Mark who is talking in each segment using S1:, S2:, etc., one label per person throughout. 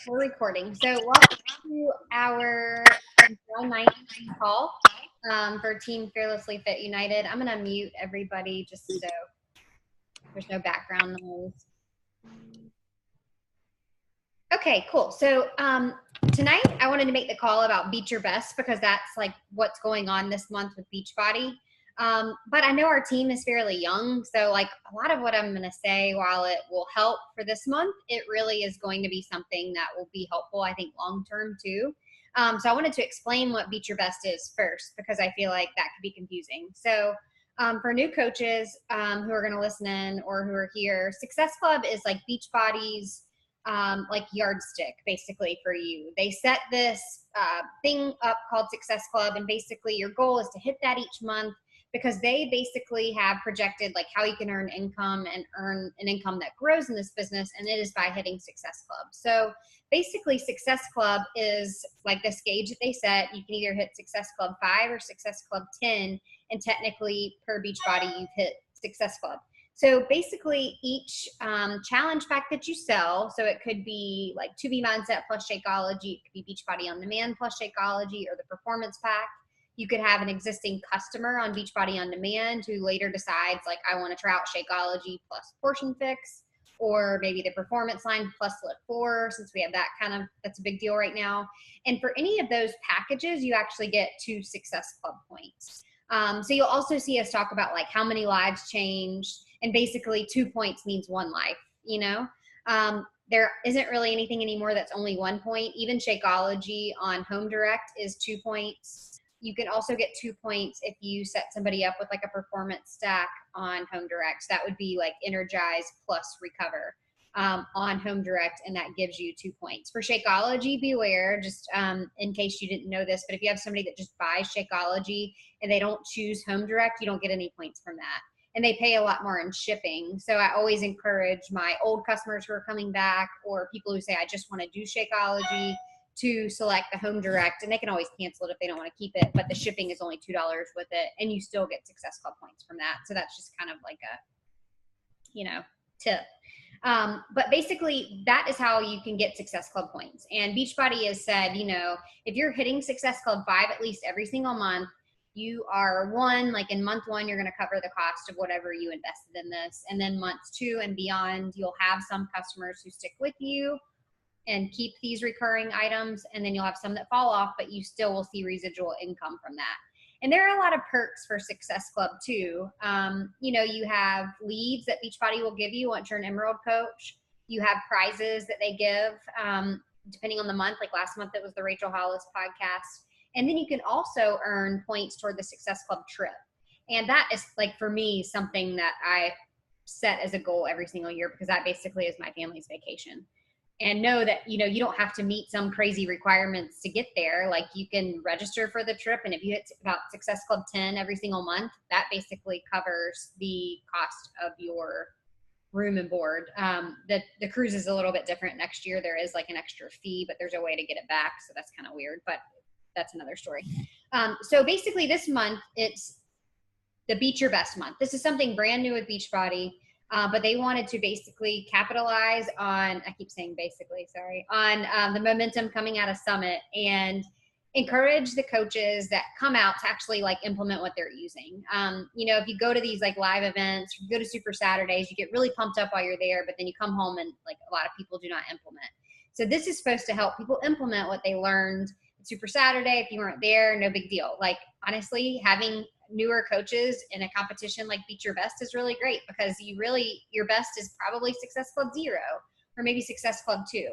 S1: we're recording. So welcome to our July 9th call for Team Fearlessly Fit United. I'm going to mute everybody just so there's no background noise. Okay, cool. So tonight I wanted to make the call about Beach Your Best because that's like what's going on this month with Beachbody. But I know our team is fairly young, so like a lot of what I'm going to say, while it will help for this month, it really is going to be something that will be helpful, I think, long term too. So I wanted to explain what Beach Your Best is first because I feel like that could be confusing. So for new coaches who are going to listen in or who are here, Success Club is like Beachbody's like yardstick basically for you. They set this thing up called Success Club, and basically your goal is to hit that each month because they basically have projected like how you can earn income and earn an income that grows in this business, and it is by hitting Success Club. So basically Success Club is like this gauge that they set. You can either hit Success Club 5 or Success Club 10, and technically per Beachbody you've hit Success Club. So basically each challenge pack that you sell, so it could be like 2B Mindset plus Shakeology, it could be Beachbody On Demand plus Shakeology, or the Performance Pack. You could have an existing customer on Beachbody On Demand who later decides like, I want to try out Shakeology plus Portion Fix, or maybe the Performance line plus Lit 4, since we have that that's a big deal right now. And for any of those packages, you actually get 2 Success Club points. So you'll also see us talk about like how many lives changed, and basically 2 points means 1 life, you know? There isn't really anything anymore that's only 1 point. Even Shakeology on Home Direct is 2 points. You can also get 2 points if you set somebody up with like a performance stack on Home Direct. So that would be like Energize plus Recover on Home Direct, and that gives you 2 points. For Shakeology, beware, just in case you didn't know this, but if you have somebody that just buys Shakeology and they don't choose Home Direct, you don't get any points from that. And they pay a lot more in shipping. So I always encourage my old customers who are coming back, or people who say, I just want to do Shakeology, to select the Home Direct, and they can always cancel it if they don't want to keep it, but the shipping is only $2 with it, and you still get Success Club points from that. So that's just kind of like a, tip. But basically that is how you can get Success Club points. And Beachbody has said, if you're hitting Success Club 5 at least every single month, you are like in month 1, you're going to cover the cost of whatever you invested in this. And then months 2 and beyond, you'll have some customers who stick with you and keep these recurring items, and then you'll have some that fall off, but you still will see residual income from that. And there are a lot of perks for Success Club too. You have leads that Beachbody will give you once you're an Emerald coach. You have prizes that they give depending on the month. Like last month, it was the Rachel Hollis podcast. And then you can also earn points toward the Success Club trip. And that is like, for me, something that I set as a goal every single year, because that basically is my family's vacation. And know that, you don't have to meet some crazy requirements to get there. Like you can register for the trip, and if you hit about Success Club 10 every single month, that basically covers the cost of your room and board. The cruise is a little bit different next year. There is like an extra fee, but there's a way to get it back. So that's kind of weird, but that's another story. So basically this month, it's the Beach Your Best month. This is something brand new with Beachbody. But they wanted to basically capitalize on, I keep saying basically, sorry, on the momentum coming out of Summit, and encourage the coaches that come out to actually like implement what they're using. If you go to these like live events, you go to Super Saturdays, you get really pumped up while you're there, but then you come home and like a lot of people do not implement. So this is supposed to help people implement what they learned at Super Saturday. If you weren't there, no big deal. Like honestly, having newer coaches in a competition like Beat Your Best is really great, because your best is probably Success Club 0 or maybe Success Club 2.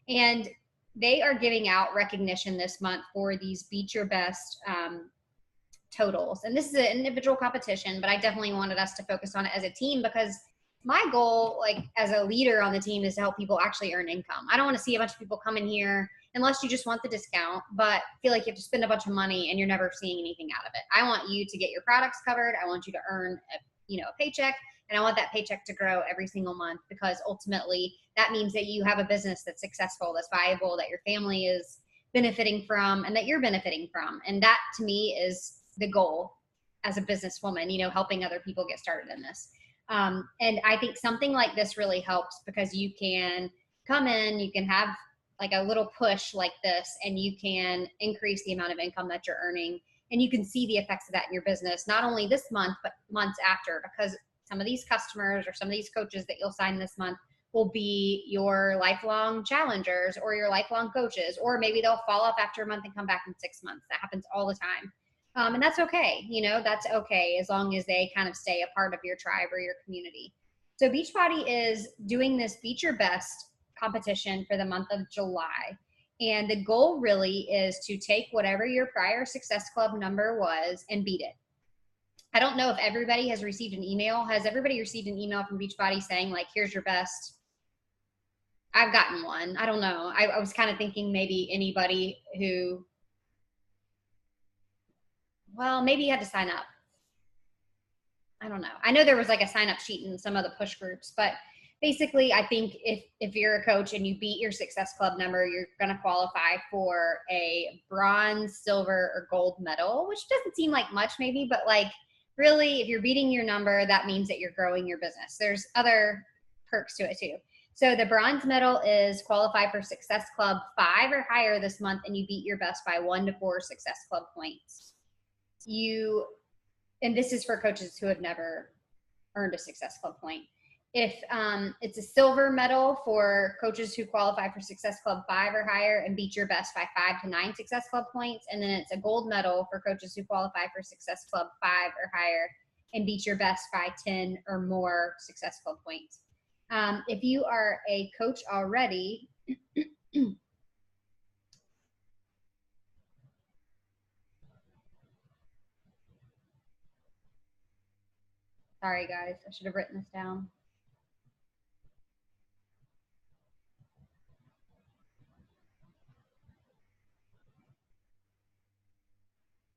S1: And they are giving out recognition this month for these Beat Your Best totals. And this is an individual competition, but I definitely wanted us to focus on it as a team, because my goal, like as a leader on the team, is to help people actually earn income. I don't want to see a bunch of people come in here unless you just want the discount, but feel like you have to spend a bunch of money and you're never seeing anything out of it. I want you to get your products covered. I want you to earn a paycheck, and I want that paycheck to grow every single month, because ultimately that means that you have a business that's successful, that's viable, that your family is benefiting from, and that you're benefiting from. And that to me is the goal as a businesswoman, helping other people get started in this. And I think something like this really helps, because you can come in, you can have like a little push like this, and you can increase the amount of income that you're earning. And you can see the effects of that in your business, not only this month, but months after, because some of these customers or some of these coaches that you'll sign this month will be your lifelong challengers or your lifelong coaches, or maybe they'll fall off after a month and come back in 6 months. That happens all the time. And that's okay. That's okay as long as they kind of stay a part of your tribe or your community. So Beachbody is doing this Beat Your Best competition for the month of July. And the goal really is to take whatever your prior Success Club number was and beat it. I don't know if everybody has received an email. Has everybody received an email from Beachbody saying, like, here's your best? I've gotten one. I don't know. I was kind of thinking maybe anybody who, well, maybe you had to sign up. I don't know. I know there was like a sign up sheet in some of the push groups, but basically I think if you're a coach and you beat your Success Club number, you're going to qualify for a bronze, silver, or gold medal, which doesn't seem like much maybe, but like really if you're beating your number, that means that you're growing your business. There's other perks to it too. So the bronze medal is qualify for Success Club 5 or higher this month, and you beat your best by 1 to 4 Success Club points. And this is for coaches who have never earned a Success Club point. If it's a silver medal for coaches who qualify for Success Club 5 or higher and beat your best by 5 to 9 Success Club points. And then it's a gold medal for coaches who qualify for Success Club 5 or higher and beat your best by 10 or more Success Club points. If you are a coach already, sorry guys, I should have written this down.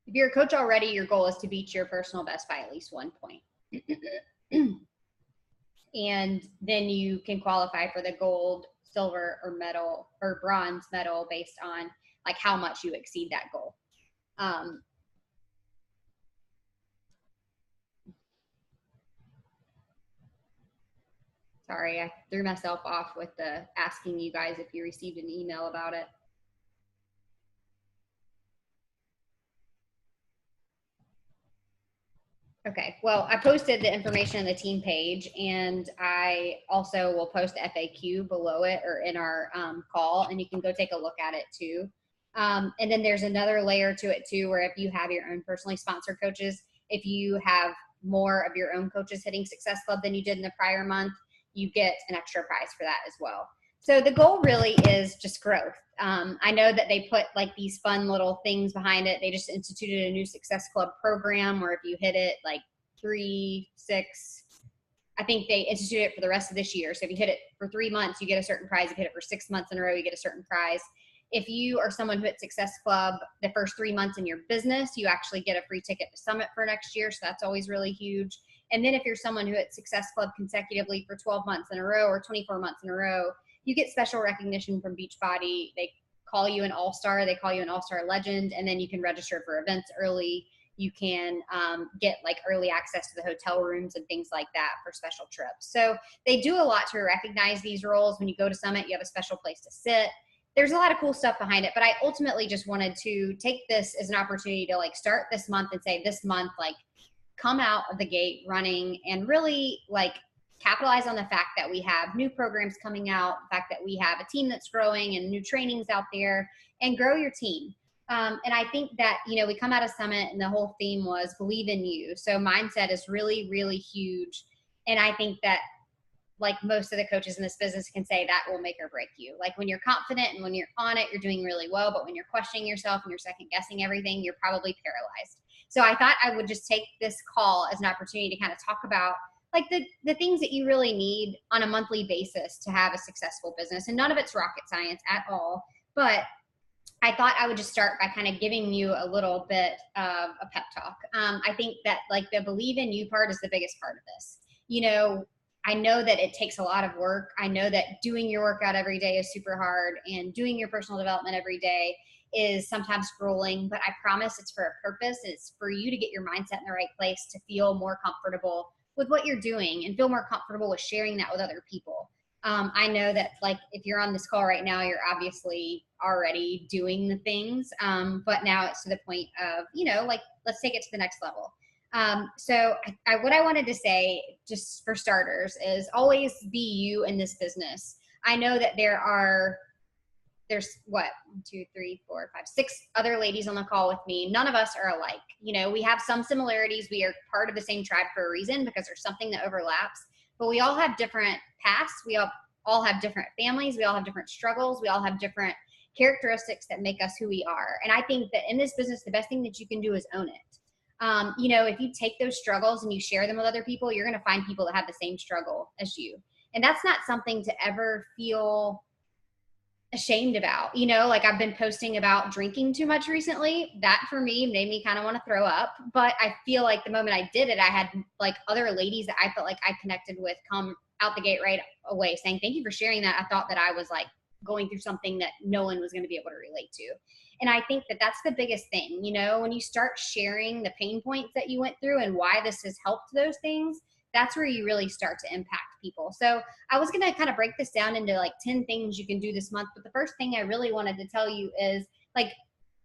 S1: If you're a coach already, your goal is to beat your personal best by at least 1 point. And then you can qualify for the gold, silver, or medal or bronze medal based on like how much you exceed that goal. Sorry, I threw myself off with the asking you guys if you received an email about it. Okay, well, I posted the information on the team page, and I also will post the FAQ below it or in our call, and you can go take a look at it too. And then there's another layer to it too, where if you have your own personally sponsored coaches, if you have more of your own coaches hitting Success Club than you did in the prior month, you get an extra prize for that as well. So the goal really is just growth. I know that they put like these fun little things behind it. They just instituted a new Success Club program where if you hit it like 3, 6, I think they instituted it for the rest of this year. So if you hit it for 3 months, you get a certain prize. If you hit it for 6 months in a row, you get a certain prize. If you are someone who hit Success Club the first 3 months in your business, you actually get a free ticket to Summit for next year. So that's always really huge. And then if you're someone who hit Success Club consecutively for 12 months in a row or 24 months in a row, you get special recognition from Beachbody. They call you an all-star. They call you an all-star legend. And then you can register for events early. You can get like early access to the hotel rooms and things like that for special trips. So they do a lot to recognize these roles. When you go to Summit, you have a special place to sit. There's a lot of cool stuff behind it, but I ultimately just wanted to take this as an opportunity to like start this month and say this month, like come out of the gate running and really like capitalize on the fact that we have new programs coming out, the fact that we have a team that's growing and new trainings out there, and grow your team. And I think that, we come out of Summit and the whole theme was believe in you. So mindset is really, really huge. And I think that like most of the coaches in this business can say that will make or break you. Like when you're confident and when you're on it, you're doing really well. But when you're questioning yourself and you're second guessing everything, you're probably paralyzed. So I thought I would just take this call as an opportunity to kind of talk about like the things that you really need on a monthly basis to have a successful business. And none of it's rocket science at all. But I thought I would just start by kind of giving you a little bit of a pep talk. I think that like the believe in you part is the biggest part of this. I know that it takes a lot of work. I know that doing your workout every day is super hard, and doing your personal development every day is sometimes grueling, but I promise it's for a purpose. It's for you to get your mindset in the right place, to feel more comfortable with what you're doing and feel more comfortable with sharing that with other people. I know that like if you're on this call right now, you're obviously already doing the things, but now it's to the point of, like let's take it to the next level. So what I wanted to say, just for starters, is always be you in this business. I know that there's what, 1, 2, 3, 4, 5, 6 other ladies on the call with me. None of us are alike. We have some similarities. We are part of the same tribe for a reason, because there's something that overlaps, but we all have different paths. We all have different families. We all have different struggles. We all have different characteristics that make us who we are. And I think that in this business, the best thing that you can do is own it. If you take those struggles and you share them with other people, you're going to find people that have the same struggle as you. And that's not something to ever feel ashamed about. Like I've been posting about drinking too much recently. That for me made me kind of want to throw up, but I feel like the moment I did it, I had like other ladies that I felt like I connected with come out the gate right away saying, thank you for sharing that. I thought that I was like going through something that no one was going to be able to relate to. And I think that that's the biggest thing, when you start sharing the pain points that you went through and why this has helped those things, that's where you really start to impact people. So I was going to kind of break this down into like 10 things you can do this month. But the first thing I really wanted to tell you is like,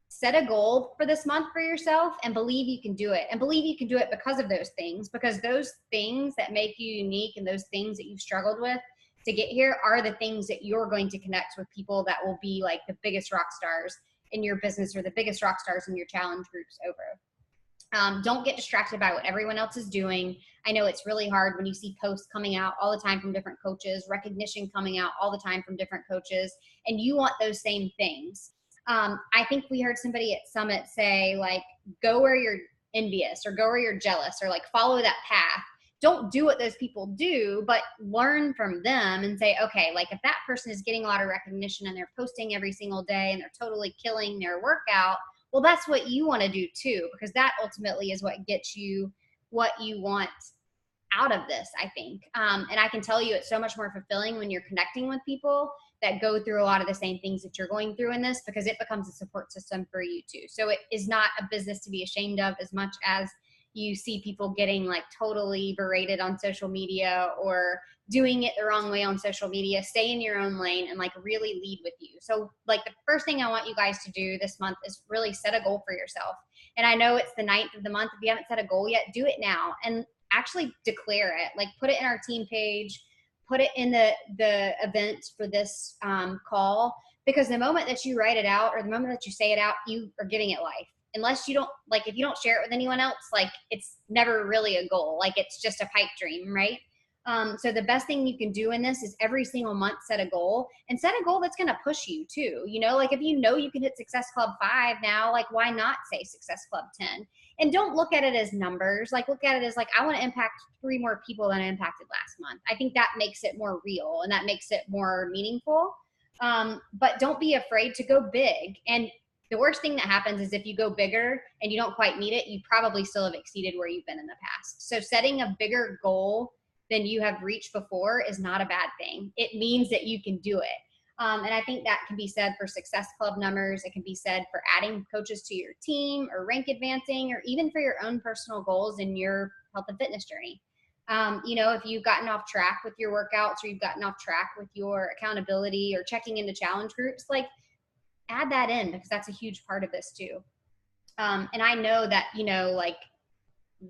S1: set a goal for this month for yourself and believe you can do it, and believe you can do it because of those things, because those things that make you unique and those things that you've struggled with to get here are the things that you're going to connect with people that will be like the biggest rock stars in your business or the biggest rock stars in your challenge groups over. Don't get distracted by what everyone else is doing. I know it's really hard when you see posts coming out all the time from different coaches, recognition coming out all the time from different coaches, and you want those same things. I think we heard somebody at Summit say, like, go where you're envious or go where you're jealous, or like follow that path. Don't do what those people do, but learn from them and say, okay, like if that person is getting a lot of recognition and they're posting every single day and they're totally killing their workout, well, that's what you want to do too, because that ultimately is what gets you what you want out of this, I think. And I can tell you it's so much more fulfilling when you're connecting with people that go through a lot of the same things that you're going through in this, because it becomes a support system for you too. So it is not a business to be ashamed of as much as you see people getting like totally berated on social media or doing it the wrong way on social media. Stay in your own lane and like really lead with you. So like the first thing I want you guys to do this month is really set a goal for yourself. And I know it's the 9th of the month. If you haven't set a goal yet, do it now and actually declare it. Like put it in our team page, put it in the event for this call, because the moment that you write it out or the moment that you say it out, you are giving it life. Unless you don't, like if you don't share it with anyone else, like it's never really a goal. Like it's just a pipe dream, right? So the best thing you can do in this is every single month set a goal, and set a goal that's going to push you too. Like if you know you can hit Success Club 5 now, like why not say Success Club 10? And don't look at it as numbers. Like look at it as like, I want to impact 3 more people than I impacted last month. I think that makes it more real and that makes it more meaningful. But don't be afraid to go big. And the worst thing that happens is if you go bigger and you don't quite meet it, you probably still have exceeded where you've been in the past. So setting a bigger goal than you have reached before is not a bad thing. It means that you can do it. And I think that can be said for Success Club numbers. It can be said for adding coaches to your team or rank advancing, or even for your own personal goals in your health and fitness journey. If you've gotten off track with your workouts or you've gotten off track with your accountability or checking into challenge groups, like add that in, because that's a huge part of this too. And I know that, like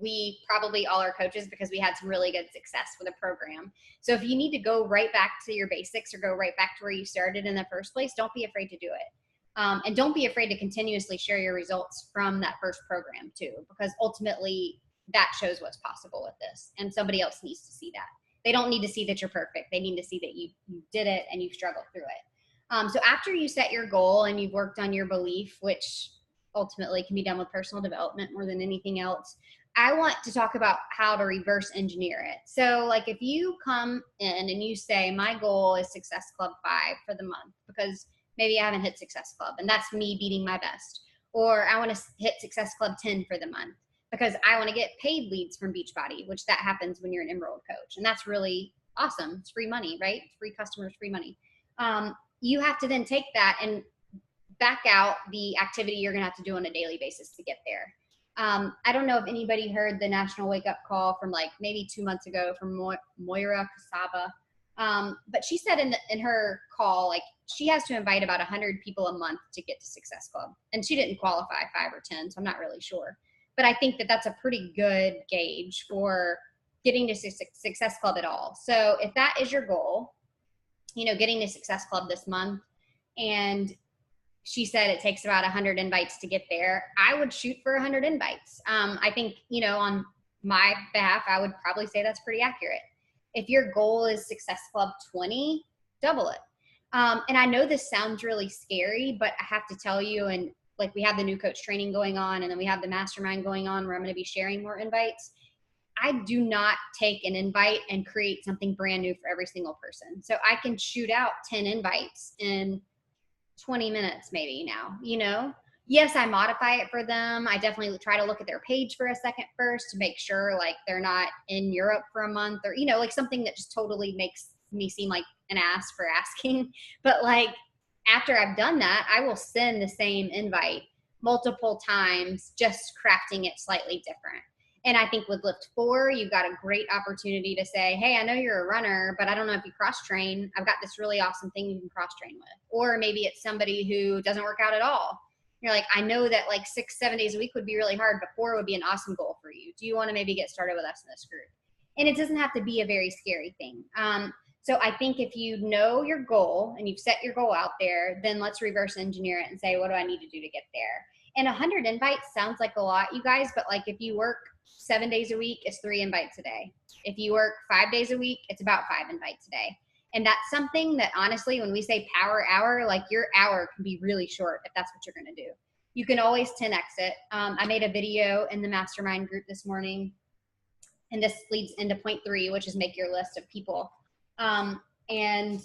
S1: we probably all are coaches because we had some really good success with a program. So if you need to go right back to your basics or go right back to where you started in the first place, don't be afraid to do it. And don't be afraid to continuously share your results from that first program too, because ultimately that shows what's possible with this. And somebody else needs to see that. They don't need to see that you're perfect. They need to see that you did it and you've struggled through it. So after you set your goal and you've worked on your belief, which ultimately can be done with personal development more than anything else, I want to talk about how to reverse engineer it. So like if you come in and you say, my goal is Success Club 5 for the month, because maybe I haven't hit Success Club and that's me beating my best. Or I want to hit Success Club 10 for the month because I want to get paid leads from Beachbody, which that happens when you're an enrolled coach. And that's really awesome. It's free money, right? Free customers, free money. You have to then take that and back out the activity you're going to have to do on a daily basis to get there. I don't know if anybody heard the National Wake Up Call from like maybe 2 months ago from Moira Casaba. But she said in her call, like she has to invite about 100 people a month to get to Success Club. And she didn't qualify 5 or 10, so I'm not really sure. But I think that that's a pretty good gauge for getting to Success Club at all. So if that is your goal, you know, getting to Success Club this month, and she said it takes about 100 invites to get there, I would shoot for 100 invites. I think, you know, on my behalf, I would probably say that's pretty accurate. If your goal is Success Club 20, double it. And I know this sounds really scary, but I have to tell you, and like we have the new coach training going on, and then we have the mastermind going on where I'm going to be sharing more invites. I do not take an invite and create something brand new for every single person. So I can shoot out 10 invites in 20 minutes maybe now, you know? Yes, I modify it for them. I definitely try to look at their page for a second first to make sure like they're not in Europe for a month, or, you know, like something that just totally makes me seem like an ass for asking. But like after I've done that, I will send the same invite multiple times, just crafting it slightly different. And I think with Lift 4, you've got a great opportunity to say, hey, I know you're a runner, but I don't know if you cross-train. I've got this really awesome thing you can cross-train with. Or maybe it's somebody who doesn't work out at all. You're like, I know that like 6-7 days a week would be really hard, but 4 would be an awesome goal for you. Do you want to maybe get started with us in this group? And it doesn't have to be a very scary thing. So I think if you know your goal and you've set your goal out there, then let's reverse engineer it and say, what do I need to do to get there? And 100 invites sounds like a lot, you guys, but like if you work 7 days a week, it's 3 invites a day. If you work 5 days a week, it's about 5 invites a day. And that's something that honestly, when we say power hour, like your hour can be really short if that's what you're going to do. You can always 10x it. I made a video in the mastermind group this morning, and this leads into point 3, which is make your list of people. And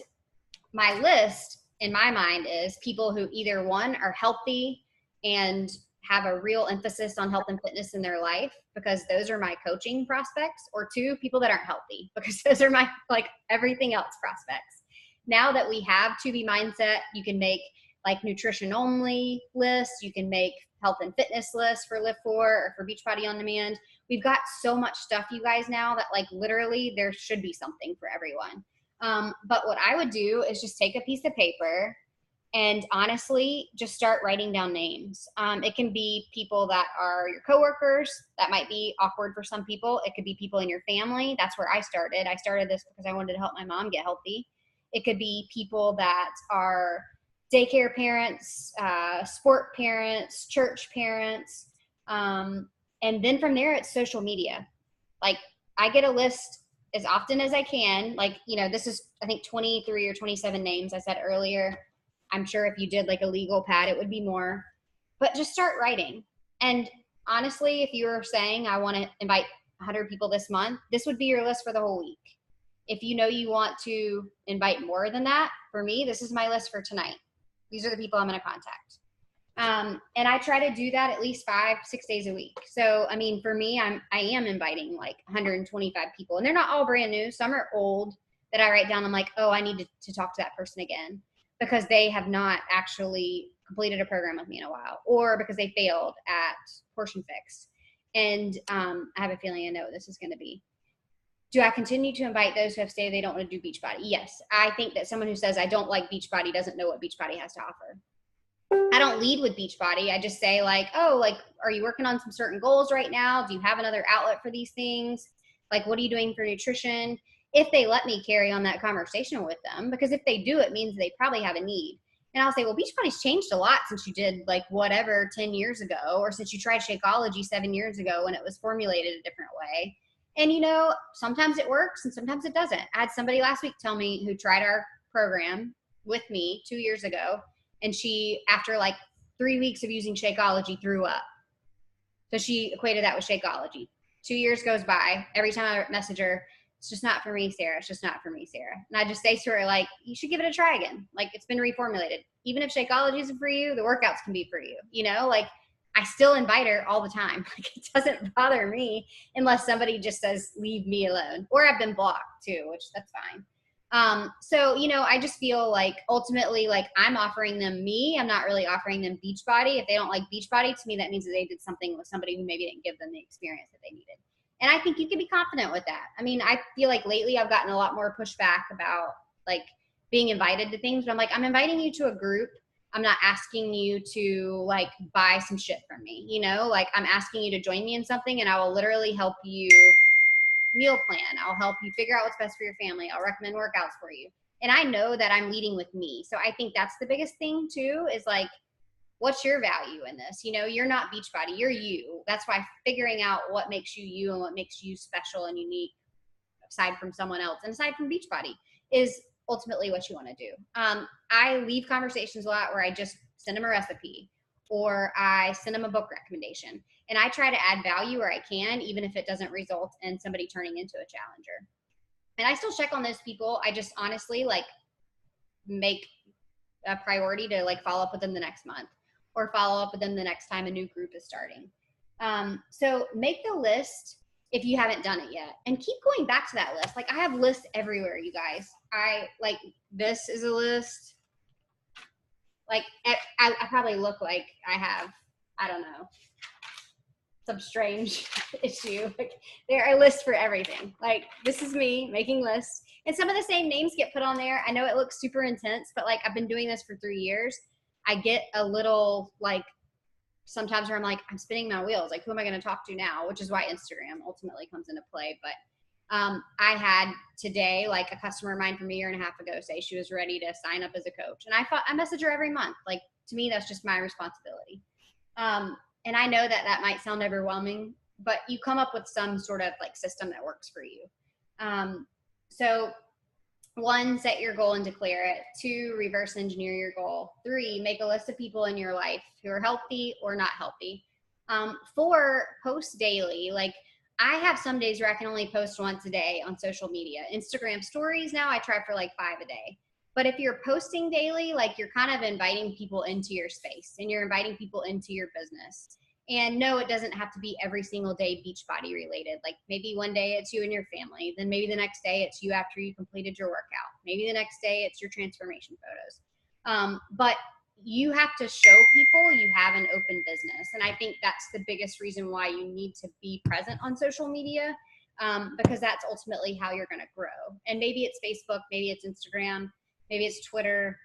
S1: my list in my mind is people who either 1 are healthy and have a real emphasis on health and fitness in their life, because those are my coaching prospects, or 2, people that aren't healthy, because those are my like everything else prospects. Now that we have 2B mindset, you can make like nutrition only lists, you can make health and fitness lists for Lift 4 or for Beachbody On Demand. We've got so much stuff, you guys, now that like literally there should be something for everyone. But what I would do is just take a piece of paper and honestly, just start writing down names. It can be people that are your coworkers. That might be awkward for some people. It could be people in your family. That's where I started. I started this because I wanted to help my mom get healthy. It could be people that are daycare parents, sport parents, church parents. And then from there, it's social media. Like I get a list as often as I can. Like, you know, this is, I think 23 or 27 names I said earlier. I'm sure if you did like a legal pad, it would be more, but just start writing. And honestly, if you were saying, I want to invite 100 people this month, this would be your list for the whole week. If you know you want to invite more than that, for me, this is my list for tonight. These are the people I'm going to contact. And I try to do that at least 5-6 days a week. So, I mean, for me, I am inviting like 125 people, and they're not all brand new. Some are old that I write down. I'm like, oh, I need to talk to that person again, because they have not actually completed a program with me in a while, or because they failed at Portion Fix. And I have a feeling I know what this is going to be. Do I continue to invite those who have stated they don't want to do Beachbody? Yes. I think that someone who says I don't like Beachbody doesn't know what Beachbody has to offer. I don't lead with Beachbody. I just say like, oh, like, are you working on some certain goals right now? Do you have another outlet for these things? Like, what are you doing for nutrition? If they let me carry on that conversation with them, because if they do, it means they probably have a need. And I'll say, well, Beachbody's changed a lot since you did like whatever 10 years ago, or since you tried Shakeology 7 years ago when it was formulated a different way. And, you know, sometimes it works and sometimes it doesn't. I had somebody last week tell me who tried our program with me 2 years ago, and she, after like 3 weeks of using Shakeology, threw up. So she equated that with Shakeology. 2 years goes by. Every time I message her, it's just not for me, Sarah. It's just not for me, Sarah. And I just say to her, like, you should give it a try again. Like, it's been reformulated. Even if Shakeology isn't for you, the workouts can be for you. You know, like, I still invite her all the time. Like, it doesn't bother me unless somebody just says, leave me alone. Or I've been blocked too, which that's fine. So, you know, I just feel like ultimately, like, I'm offering them me. I'm not really offering them Beachbody. If they don't like Beachbody, to me, that means that they did something with somebody who maybe didn't give them the experience that they needed. And I think you can be confident with that. I mean, I feel like lately I've gotten a lot more pushback about like being invited to things, but I'm like, I'm inviting you to a group. I'm not asking you to like buy some shit from me, you know, like I'm asking you to join me in something, and I will literally help you meal plan. I'll help you figure out what's best for your family. I'll recommend workouts for you. And I know that I'm leading with me. So I think that's the biggest thing too, is like, what's your value in this? You know, you're not Beachbody, you're you. That's why figuring out what makes you you and what makes you special and unique aside from someone else and aside from Beachbody is ultimately what you want to do. I leave conversations a lot where I just send them a recipe or I send them a book recommendation, and I try to add value where I can, even if it doesn't result in somebody turning into a challenger. And I still check on those people. I just honestly like make a priority to like follow up with them the next month or follow up with them the next time a new group is starting. So make the list if you haven't done it yet, and keep going back to that list. Like I have lists everywhere, you guys. I like, this is a list. Like I probably look like I have, I don't know, some strange issue. Like there are lists for everything. Like this is me making lists, and some of the same names get put on there. I know it looks super intense, but like I've been doing this for 3 years. I get a little like sometimes where I'm like, I'm spinning my wheels. Like, who am I going to talk to now? Which is why Instagram ultimately comes into play. But I had today, like a customer of mine from a year and a half ago say she was ready to sign up as a coach. And I message her every month. Like, to me, that's just my responsibility. And I know that that might sound overwhelming, but you come up with some sort of like system that works for you. So 1, set your goal and declare it. 2, reverse engineer your goal. 3, make a list of people in your life who are healthy or not healthy. 4, post daily. Like I have some days where I can only post once a day on social media. Instagram stories now I try for like 5 a day. But if you're posting daily, like you're kind of inviting people into your space and you're inviting people into your business. And no, it doesn't have to be every single day Beachbody related. Like maybe one day it's you and your family. Then maybe the next day it's you after you completed your workout. Maybe the next day it's your transformation photos. But you have to show people you have an open business. And I think that's the biggest reason why you need to be present on social media, because that's ultimately how you're going to grow. And maybe it's Facebook, maybe it's Instagram, maybe it's Twitter,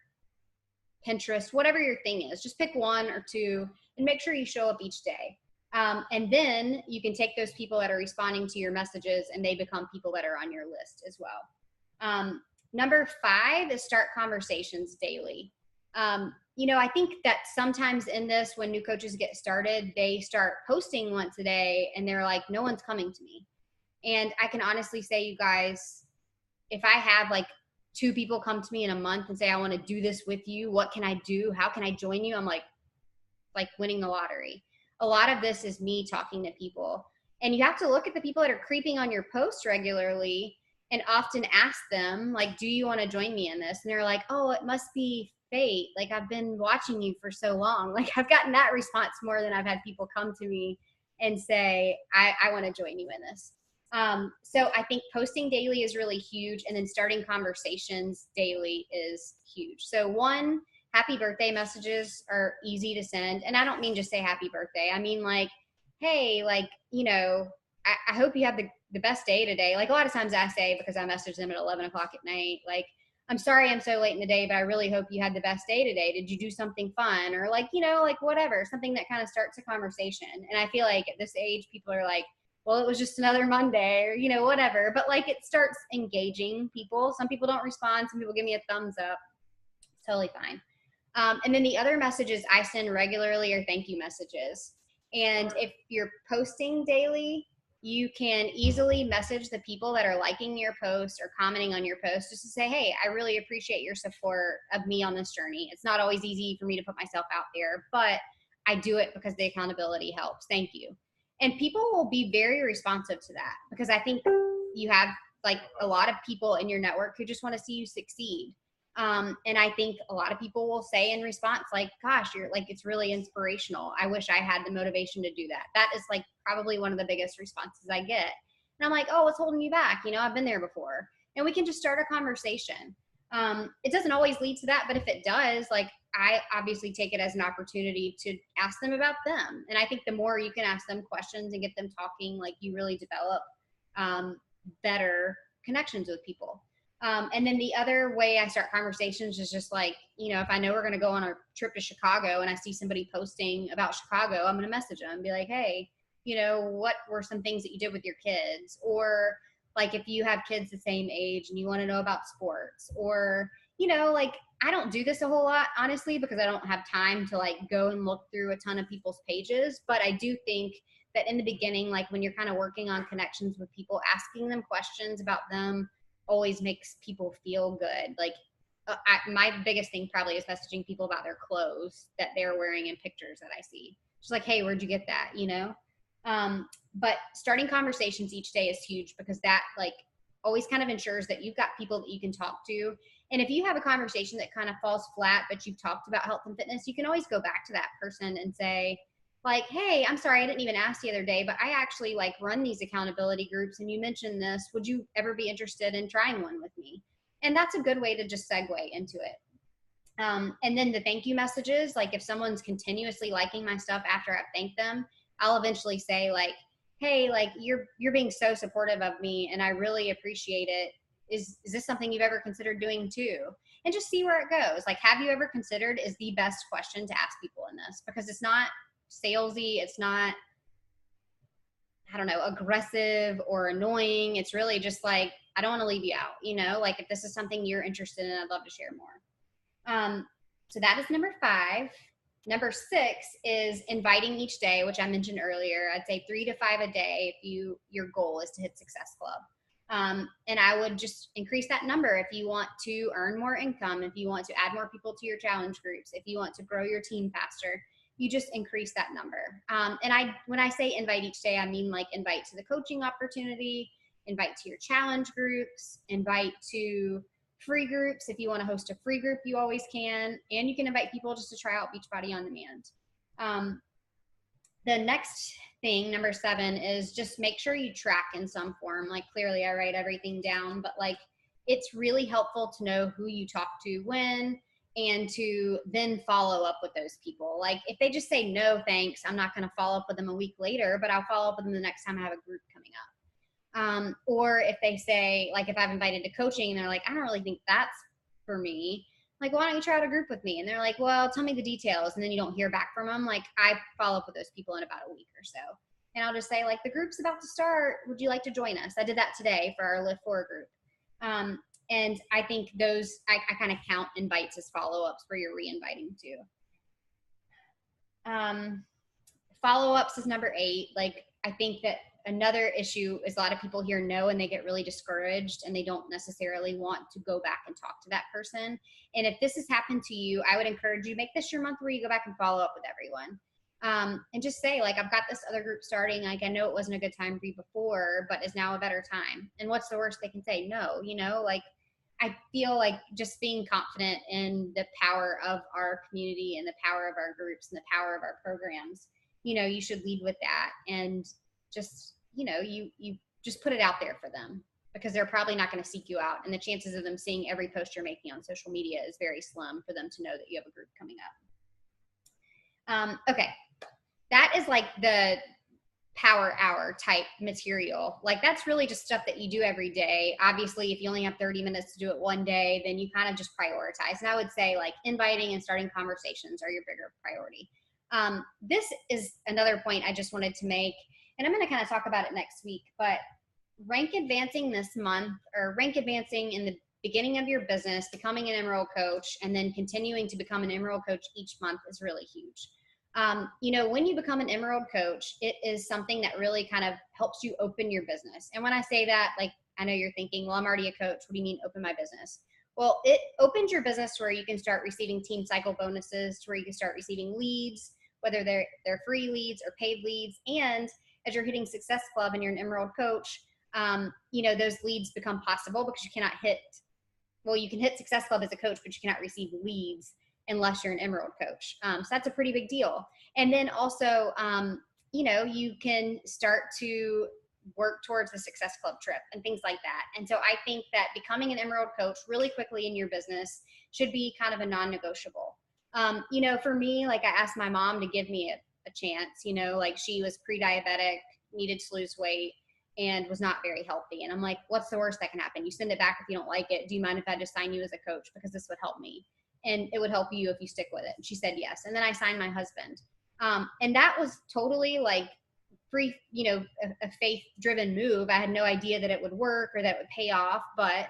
S1: Pinterest, whatever your thing is. Just pick 1 or 2 and make sure you show up each day. And then you can take those people that are responding to your messages and they become people that are on your list as well. Number 5 is start conversations daily. You know, I think that sometimes in this, when new coaches get started, they start posting once a day and they're like, no one's coming to me. And I can honestly say, you guys, if I have like 2 people come to me in a month and say, I want to do this with you, what can I do? How can I join you? I'm like winning the lottery. A lot of this is me talking to people. And you have to look at the people that are creeping on your posts regularly and often ask them, like, do you want to join me in this? And they're like, oh, it must be fate. Like, I've been watching you for so long. Like, I've gotten that response more than I've had people come to me and say, I want to join you in this. So I think posting daily is really huge. And then starting conversations daily is huge. So 1, happy birthday messages are easy to send. And I don't mean just say happy birthday. I mean like, hey, like, you know, I hope you have the best day today. Like a lot of times I say, because I message them at 11 o'clock at night, like, I'm sorry I'm so late in the day, but I really hope you had the best day today. Did you do something fun? Or like, you know, like whatever, something that kind of starts a conversation. And I feel like at this age, people are like, well, it was just another Monday or, you know, whatever. But like it starts engaging people. Some people don't respond. Some people give me a thumbs up. It's totally fine. And then the other messages I send regularly are thank you messages. And if you're posting daily, you can easily message the people that are liking your post or commenting on your post just to say, hey, I really appreciate your support of me on this journey. It's not always easy for me to put myself out there, but I do it because the accountability helps. Thank you. And people will be very responsive to that, because I think you have like a lot of people in your network who just want to see you succeed. And I think a lot of people will say in response, like, gosh, you're like, it's really inspirational. I wish I had the motivation to do that. That is like probably one of the biggest responses I get. And I'm like, oh, what's holding you back? You know, I've been there before. And we can just start a conversation. It doesn't always lead to that, but if it does, like, I obviously take it as an opportunity to ask them about them. And I think the more you can ask them questions and get them talking, like you really develop better connections with people. And then the other way I start conversations is just like, you know, if I know we're going to go on a trip to Chicago and I see somebody posting about Chicago, I'm going to message them and be like, hey, you know, what were some things that you did with your kids? Or like if you have kids the same age and you want to know about sports, or, you know, like I don't do this a whole lot, honestly, because I don't have time to like go and look through a ton of people's pages. But I do think that in the beginning, like when you're kind of working on connections with people, asking them questions about them always makes people feel good. Like my biggest thing probably is messaging people about their clothes that they're wearing in pictures that I see. Just like, hey, where'd you get that? You know? But starting conversations each day is huge, because that like always kind of ensures that you've got people that you can talk to. And if you have a conversation that kind of falls flat, but you've talked about health and fitness, you can always go back to that person and say, like, hey, I'm sorry, I didn't even ask the other day, but I actually like run these accountability groups and you mentioned this. Would you ever be interested in trying one with me? And that's a good way to just segue into it. And then the thank you messages, like if someone's continuously liking my stuff after I've thanked them, I'll eventually say like, hey, like you're being so supportive of me and I really appreciate it. Is this something you've ever considered doing too? And just see where it goes. Like, have you ever considered is the best question to ask people in this, because it's not salesy. It's not, I don't know, aggressive or annoying. It's really just like, I don't want to leave you out, you know, like if this is something you're interested in, I'd love to share more. So that is number 5. Number 6 is inviting each day, which I mentioned earlier. I'd say 3 to 5 a day if your goal is to hit Success Club. And I would just increase that number if you want to earn more income, if you want to add more people to your challenge groups, if you want to grow your team faster, you just increase that number. And when I say invite each day, I mean like invite to the coaching opportunity, invite to your challenge groups, invite to free groups. If you want to host a free group, you always can. And you can invite people just to try out Beachbody On Demand. The next thing, number 7, is just make sure you track in some form. Like clearly I write everything down, but like it's really helpful to know who you talk to when, and to then follow up with those people. Like if they just say no thanks, I'm not going to follow up with them a week later, but I'll follow up with them the next time I have a group coming up. Or if they say, like if I've invited to coaching and they're like, I don't really think that's for me, like, why don't you try out a group with me? And they're like, well, tell me the details. And then you don't hear back from them. Like I follow up with those people in about a week or so. And I'll just say like, the group's about to start. Would you like to join us? I did that today for our Live 4 group. And I think those, I kind of count invites as follow-ups where you're re-inviting to. Follow-ups is number 8. Like, I think that another issue is a lot of people hear no and they get really discouraged and they don't necessarily want to go back and talk to that person. And if this has happened to you, I would encourage you, make this your month where you go back and follow up with everyone. And just say like, I've got this other group starting. Like, I know it wasn't a good time for you before, but is now a better time? And what's the worst they can say? No, you know, like I feel like just being confident in the power of our community and the power of our groups and the power of our programs, you know, you should lead with that. And just, you know, you just put it out there for them, because they're probably not going to seek you out. And the chances of them seeing every post you're making on social media is very slim for them to know that you have a group coming up. Okay. That is like the power hour type material. Like that's really just stuff that you do every day. Obviously, if you only have 30 minutes to do it one day, then you kind of just prioritize. And I would say like inviting and starting conversations are your bigger priority. This is another point I just wanted to make, and I'm going to kind of talk about it next week, but rank advancing this month, or rank advancing in the beginning of your business, becoming an Emerald coach, and then continuing to become an Emerald coach each month is really huge. You know, when you become an Emerald coach, it is something that really kind of helps you open your business. And when I say that, like, I know you're thinking, well, I'm already a coach. What do you mean open my business? Well, it opens your business to where you can start receiving team cycle bonuses, to where you can start receiving leads, whether they're free leads or paid leads. And as you're hitting Success Club and you're an Emerald coach, you know, those leads become possible because you cannot you can hit Success Club as a coach, but you cannot receive leads unless you're an Emerald coach. So that's a pretty big deal. And then also, you know, you can start to work towards the Success Club trip and things like that. And so I think that becoming an Emerald coach really quickly in your business should be kind of a non-negotiable. You know, for me, like I asked my mom to give me a chance, you know, like she was pre-diabetic, needed to lose weight and was not very healthy. And I'm like, what's the worst that can happen? You send it back if you don't like it. Do you mind if I just sign you as a coach? Because this would help me. And it would help you if you stick with it. And she said yes. And then I signed my husband. And that was totally like free, you know, a faith driven move. I had no idea that it would work or that it would pay off. But,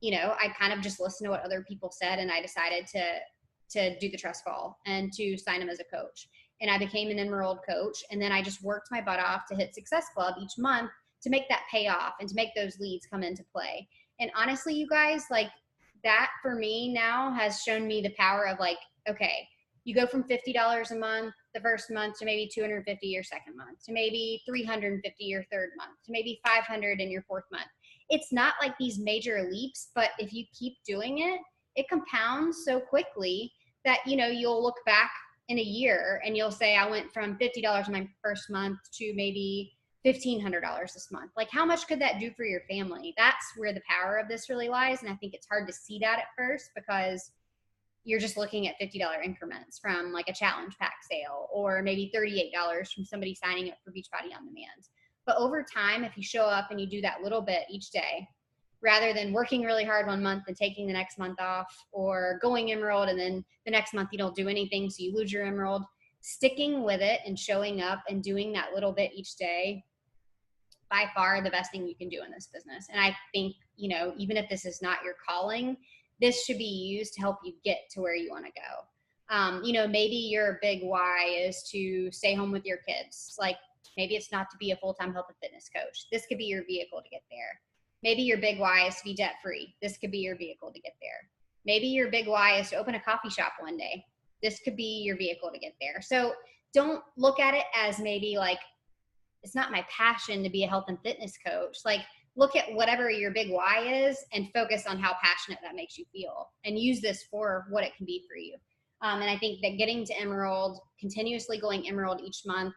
S1: you know, I kind of just listened to what other people said and I decided to do the trust fall and to sign him as a coach. And I became an enrolled coach. And then I just worked my butt off to hit Success Club each month to make that pay off and to make those leads come into play. And honestly, you guys, like that for me now has shown me the power of like, okay, you go from $50 a month the first month to maybe $250 your second month, to maybe $350 your third month, to maybe $500 in your fourth month. It's not like these major leaps, but if you keep doing it, it compounds so quickly that, you know, you'll look back in a year and you'll say, I went from $50 in my first month to maybe $1,500 this month. Like, how much could that do for your family? That's where the power of this really lies. And I think it's hard to see that at first because you're just looking at $50 increments from like a challenge pack sale or maybe $38 from somebody signing up for Beachbody On Demand. But over time, if you show up and you do that little bit each day, rather than working really hard one month and taking the next month off, or going emerald and then the next month you don't do anything, so you lose your emerald, sticking with it and showing up and doing that little bit each day, by far the best thing you can do in this business. And I think, you know, even if this is not your calling, this should be used to help you get to where you want to go. You know, maybe your big why is to stay home with your kids. Like maybe it's not to be a full-time health and fitness coach. This could be your vehicle to get there. Maybe your big why is to be debt-free. This could be your vehicle to get there. Maybe your big why is to open a coffee shop one day. This could be your vehicle to get there. So don't look at it as maybe like, it's not my passion to be a health and fitness coach. Like look at whatever your big why is and focus on how passionate that makes you feel and use this for what it can be for you. And I think that getting to emerald, continuously going emerald each month,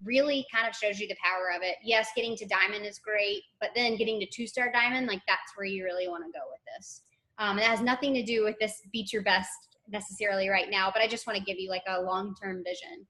S1: really kind of shows you the power of it. Yes, getting to diamond is great, but then getting to 2-star diamond, like that's where you really want to go with this. And it has nothing to do with this Beat Your Best necessarily right now, but I just want to give you like a long-term vision.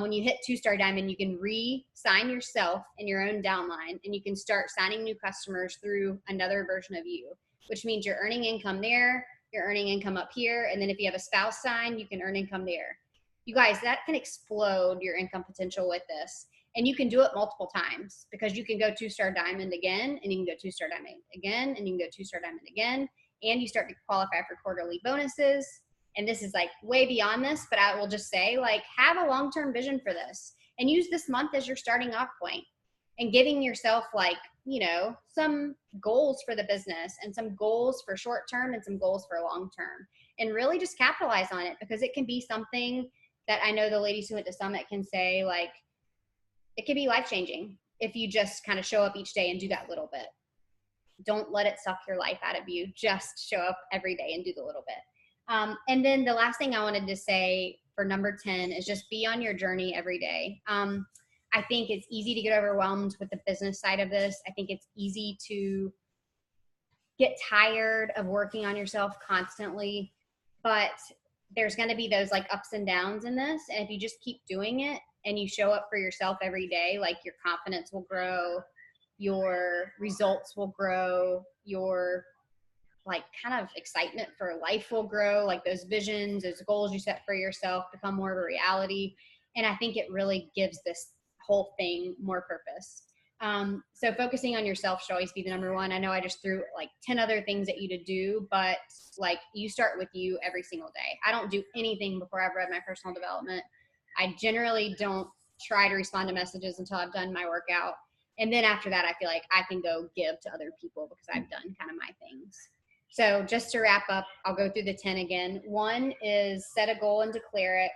S1: When you hit 2-star diamond, you can re-sign yourself in your own downline and you can start signing new customers through another version of you, which means you're earning income there, you're earning income up here. And then if you have a spouse sign, you can earn income there. You guys, that can explode your income potential with this. And you can do it multiple times because you can go 2-star diamond again, and you can go 2-star diamond again, and you can go 2-star diamond again. And you start to qualify for quarterly bonuses. And this is like way beyond this, but I will just say, like, have a long-term vision for this and use this month as your starting off point and giving yourself like, you know, some goals for the business and some goals for short term and some goals for long term, and really just capitalize on it because it can be something that I know the ladies who went to Summit can say, like, it can be life-changing if you just kind of show up each day and do that little bit. Don't let it suck your life out of you. Just show up every day and do the little bit. And then the last thing I wanted to say for number 10 is just be on your journey every day. I think it's easy to get overwhelmed with the business side of this. I think it's easy to get tired of working on yourself constantly, but there's going to be those like ups and downs in this. And if you just keep doing it and you show up for yourself every day, like your confidence will grow, your results will grow, your like kind of excitement for life will grow, like those visions, those goals you set for yourself become more of a reality. And I think it really gives this whole thing more purpose. So focusing on yourself should always be the number one. I know I just threw like 10 other things at you to do, but like you start with you every single day. I don't do anything before I've read my personal development. I generally don't try to respond to messages until I've done my workout. And then after that, I feel like I can go give to other people because I've done kind of my things. So just to wrap up, I'll go through the 10 again. 1 is set a goal and declare it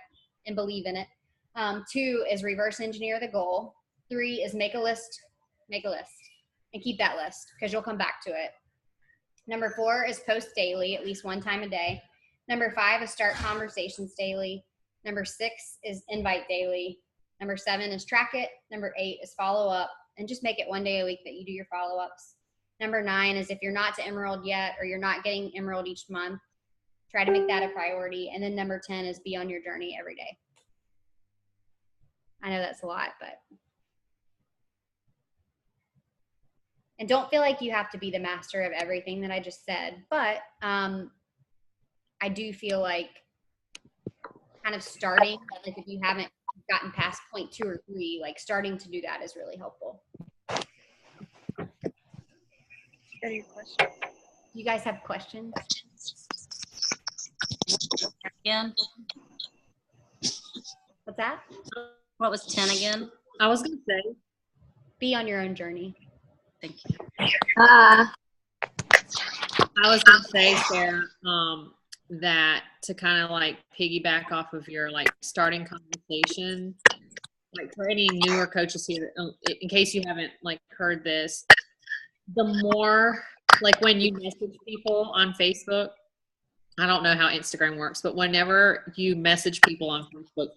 S1: and believe in it. 2 is reverse engineer the goal. 3 is make a list and keep that list because you'll come back to it. Number 4 is post daily, at least one time a day. Number 5 is start conversations daily. Number 6 is invite daily. Number 7 is track it. Number 8 is follow up, and just make it one day a week that you do your follow-ups. Number 9 is if you're not to emerald yet or you're not getting emerald each month, Try to make that a priority. And then number 10 is be on your journey every day. I know that's a lot, but. And don't feel like you have to be the master of everything that I just said, but I do feel like kind of starting, like if you haven't gotten past point 2 or 3, like starting to do that is really helpful.
S2: Any questions?
S1: You guys have questions?
S3: Again?
S1: What's that?
S3: What was 10 again?
S4: I was going to say,
S1: Be on your own journey.
S3: Thank you.
S4: I was going to say, Sarah, that to kind of like piggyback off of your like starting conversation, like for any newer coaches here, in case you haven't like heard this, the more like when you message people on Facebook, I don't know how Instagram works, but whenever you message people on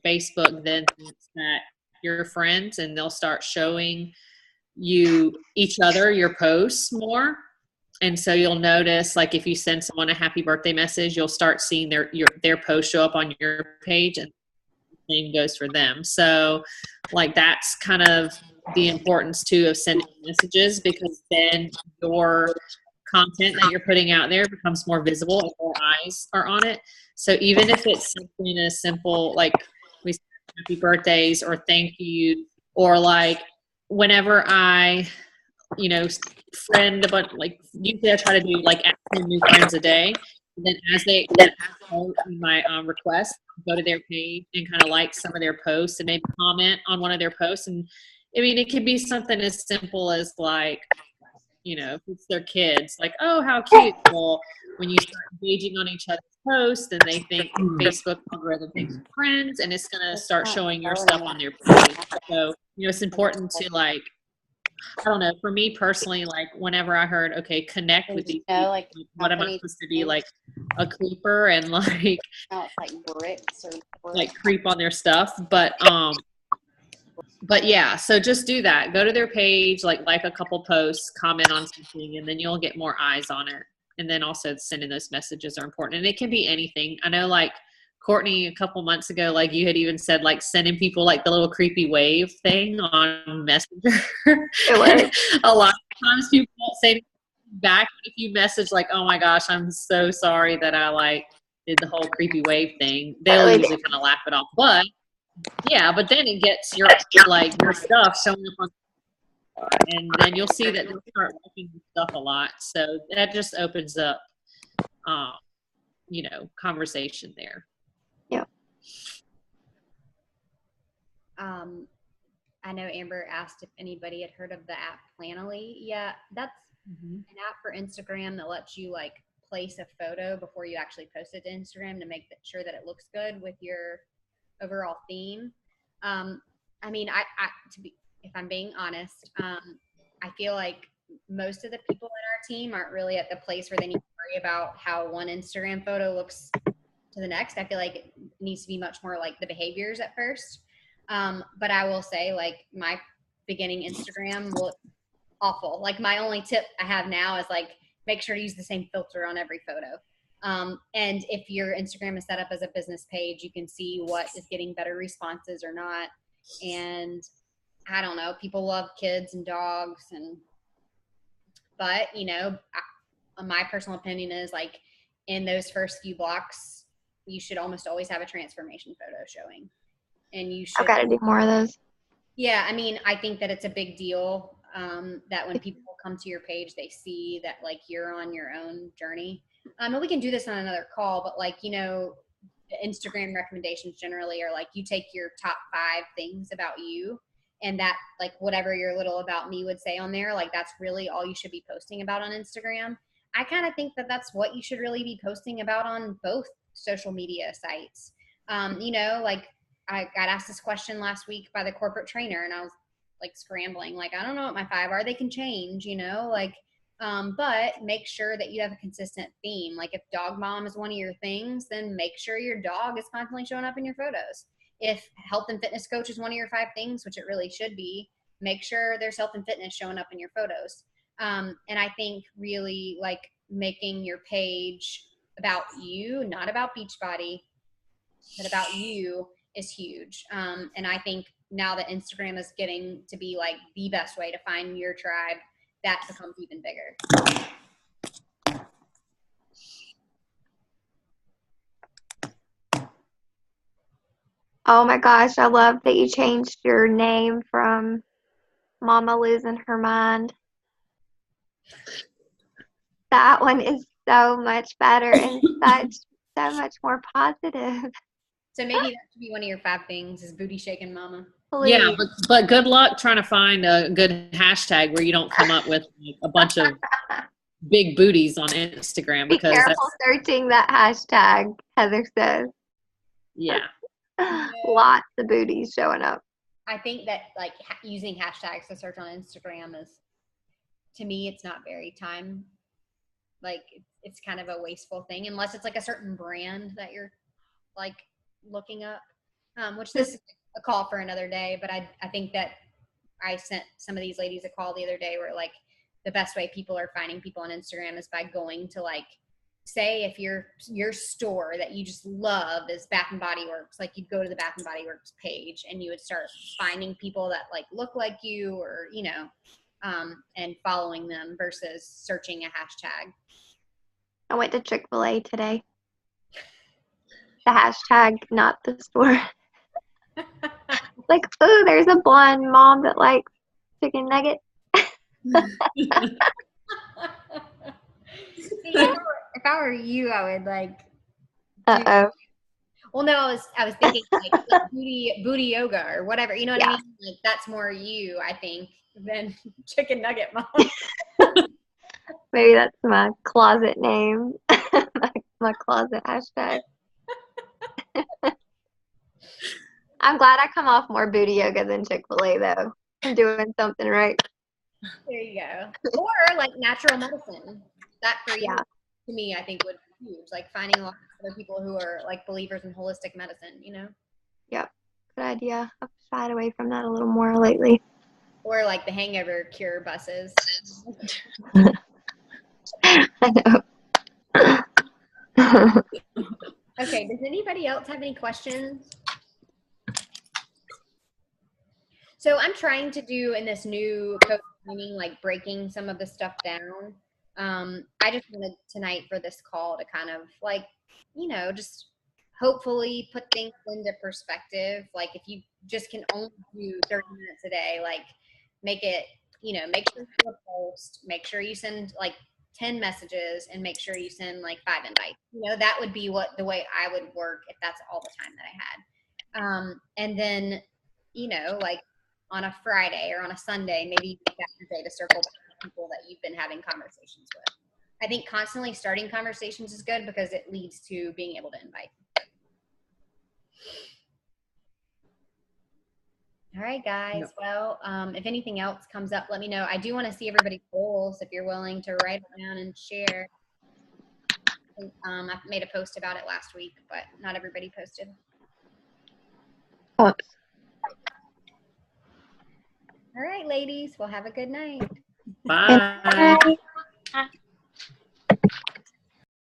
S4: Facebook then thinks that you're friends and they'll start showing you each other your posts more. And so you'll notice, like if you send someone a happy birthday message, you'll start seeing their post show up on your page, and the same goes for them. So like that's kind of the importance too of sending messages, because then your content that you're putting out there becomes more visible and more eyes are on it. So even if it's something as simple like we say happy birthdays or thank you, or like whenever I friend a bunch, like usually I try to do like 10 new friends a day, and then as they in my request, go to their page and kind of like some of their posts and maybe comment on one of their posts. And I mean, it could be something as simple as like, if it's their kids, like, oh, how cute. Well, when you start engaging on each other's posts, then they think Facebook algorithm thinks you're friends, and it's going to start showing your stuff on their page. So, it's important to like, I don't know, for me personally, like whenever I heard, okay, connect with these people, like what am I supposed to be, like a creeper and like,
S1: No, it's like bricks or
S4: like creep on their stuff. But yeah, so just do that. Go to their page, like a couple posts, comment on something, and then you'll get more eyes on it. And then also sending those messages are important. And it can be anything. I know like Courtney, a couple months ago, like you had even said, like sending people like the little creepy wave thing on Messenger. A lot of times people won't say back if you message like, oh my gosh, I'm so sorry that I like did the whole creepy wave thing. They'll usually kind of laugh it off. But yeah, but then it gets your like your stuff showing up on, and then you'll see that they'll start liking your stuff a lot. So that just opens up, conversation there.
S2: Yeah.
S1: I know Amber asked if anybody had heard of the app Planoly. Yeah, that's an app for Instagram that lets you like place a photo before you actually post it to Instagram to make sure that it looks good with your overall theme. I mean, if I'm being honest, I feel like most of the people in our team aren't really at the place where they need to worry about how one Instagram photo looks to the next. I feel like it needs to be much more like the behaviors at first. But I will say, like, my beginning Instagram looked awful. Like, my only tip I have now is like make sure to use the same filter on every photo. And if your Instagram is set up as a business page, you can see what is getting better responses or not. And I don't know, people love kids and dogs, but my personal opinion is like in those first few blocks, you should almost always have a transformation photo showing. And you should.
S2: I've got to do more of those.
S1: Yeah, I mean, I think that it's a big deal that when people come to your page, they see that like you're on your own journey. And we can do this on another call, but like, the Instagram recommendations generally are like you take your top 5 things about you, and that like whatever your little about me would say on there, like that's really all you should be posting about on Instagram. I kind of think that that's what you should really be posting about on both social media sites. Like I got asked this question last week by the corporate trainer, and I was like scrambling, like, I don't know what my 5 are. They can change, but make sure that you have a consistent theme. Like if dog mom is one of your things, then make sure your dog is constantly showing up in your photos. If health and fitness coach is one of your 5 things, which it really should be, make sure there's health and fitness showing up in your photos. And I think really like making your page about you, not about Beachbody, but about you is huge. And I think now that Instagram is getting to be like the best way to find your tribe, that becomes even bigger.
S2: Oh my gosh, I love that you changed your name from Mama Losing Her Mind. That one is so much better and so much more positive.
S1: So maybe that should be one of your 5 things is booty shaking mama.
S2: Please.
S4: Yeah, but good luck trying to find a good hashtag where you don't come up with like, a bunch of big booties on Instagram.
S2: Be
S4: Because
S2: careful searching that hashtag, Heather says.
S4: yeah.
S2: Lots of booties showing up.
S1: I think that like using hashtags to search on Instagram is, to me, it's not very time. Like it's kind of a wasteful thing unless it's like a certain brand that you're like looking up, which this is a call for another day. But I think that I sent some of these ladies a call the other day where like the best way people are finding people on Instagram is by going to like, say if your store that you just love is Bath and Body Works, like you'd go to the Bath and Body Works page and you would start finding people that like look like you or, you know, and following them versus searching a hashtag.
S2: I went to Chick-fil-A today. The hashtag, not the store. Like, oh, there's a blonde mom that likes chicken nuggets.
S1: See, if I were you, I would like.
S2: Uh-oh.
S1: Well, no, I was thinking like booty yoga or whatever. You know what I mean? Like that's more you, I think, than chicken nugget mom.
S2: Maybe that's my closet name. my closet hashtag. I'm glad I come off more booty yoga than Chick-fil-A though. I'm doing something right.
S1: There you go. Or like natural medicine. That for you, to me, I think would be huge. Like finding a lot of other people who are like believers in holistic medicine, you know?
S2: Yep. Good idea. I've shied away from that a little more lately.
S1: Or like the hangover cure buses.
S2: I know.
S1: Okay, does anybody else have any questions? So I'm trying to do in this new coach training, like breaking some of the stuff down. I just wanted tonight for this call to kind of like, you know, just hopefully put things into perspective. Like if you just can only do 30 minutes a day, like make it, you know, make sure you do a post, make sure you send like 10 messages and make sure you send like 5 invites. You know, that would be the way I would work if that's all the time that I had. And then, you know, like on a Friday or on a Sunday, maybe you take that day to circle back to people that you've been having conversations with. I think constantly starting conversations is good because it leads to being able to invite. All right, guys. Yep. Well, if anything else comes up, let me know. I do want to see everybody's goals if you're willing to write it down and share. I made a post about it last week, but not everybody posted.
S2: Oops.
S1: All right, ladies. Well, have a good night.
S4: Bye.
S2: Bye.